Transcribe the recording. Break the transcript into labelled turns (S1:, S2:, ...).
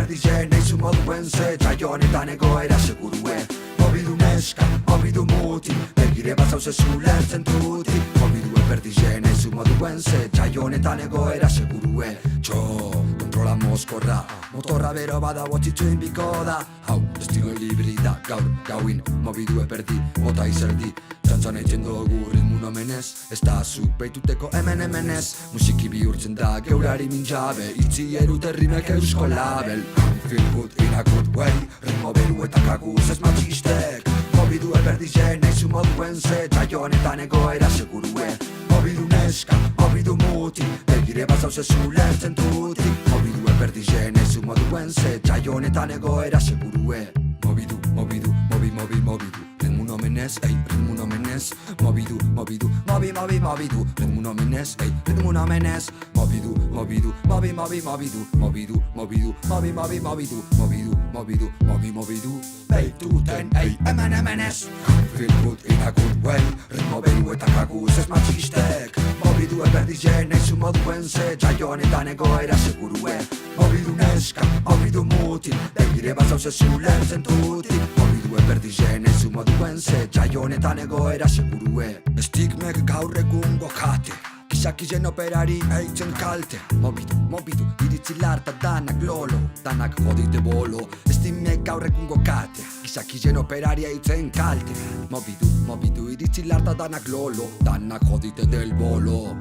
S1: berdize naizu moduen ze jaio honetan egoera segurue. Mobidu neska, mobidu muti, begire bat zauze zulertzen duti. Mobidu berdize naizu moduen ze jaio honetan egoera segurue. Txo, kontrola mozkorra, motorra bero bada botxitxuin biko da. Hau, estilo libri da, gaur, gauin, mobidu eperdi, mota izerdi. Txantzan eitzen dugu ritmun omenez, ez da zu beituteko hemenez. Musiki bihurtzen da geurari min jabe, itzi eruterrimek eusko label. Feel good in a good way, ritmo beru eta kaguz ez matxistek. Mobidu eberdize naizu moduen ze, jaio honetan egoera segurue. Mobidu neska, mobidu muti, begire bat zauze zulertzen duti. Mobidu eberdize naizu moduen ze, jaio honetan egoera segurue. Mobidu, mobidu, mobidu, ritmun omenez, ei, ritmun omenez. Mobidu, mobidu, mobidu, ritmun omenez, ei, ritmun omenez. Mobidu, mobidu, mobidu, beituten, ei, hemenez. Feel good in a good way, ritmo beru eta kaguz ez matxistek. Mobidu eberdize naizu moduen ze, jaio honetan egoera segurue. Mobidu neska, mobidu muti, begire bat zauze zulertzen duti. Mobidu eberdize naizu moduen ze, jaio honetan egoera segurue. Estigmek gaur egun gokate, gizakien operari eitzen kalte. Mobidu, iritzi larta danak lolo, danak jodite bolo. Estigmek gaur egun gokate, gizakien operari eitzen kalte. Mobidu, iritzi larta danak lolo, danak jodite del bolo.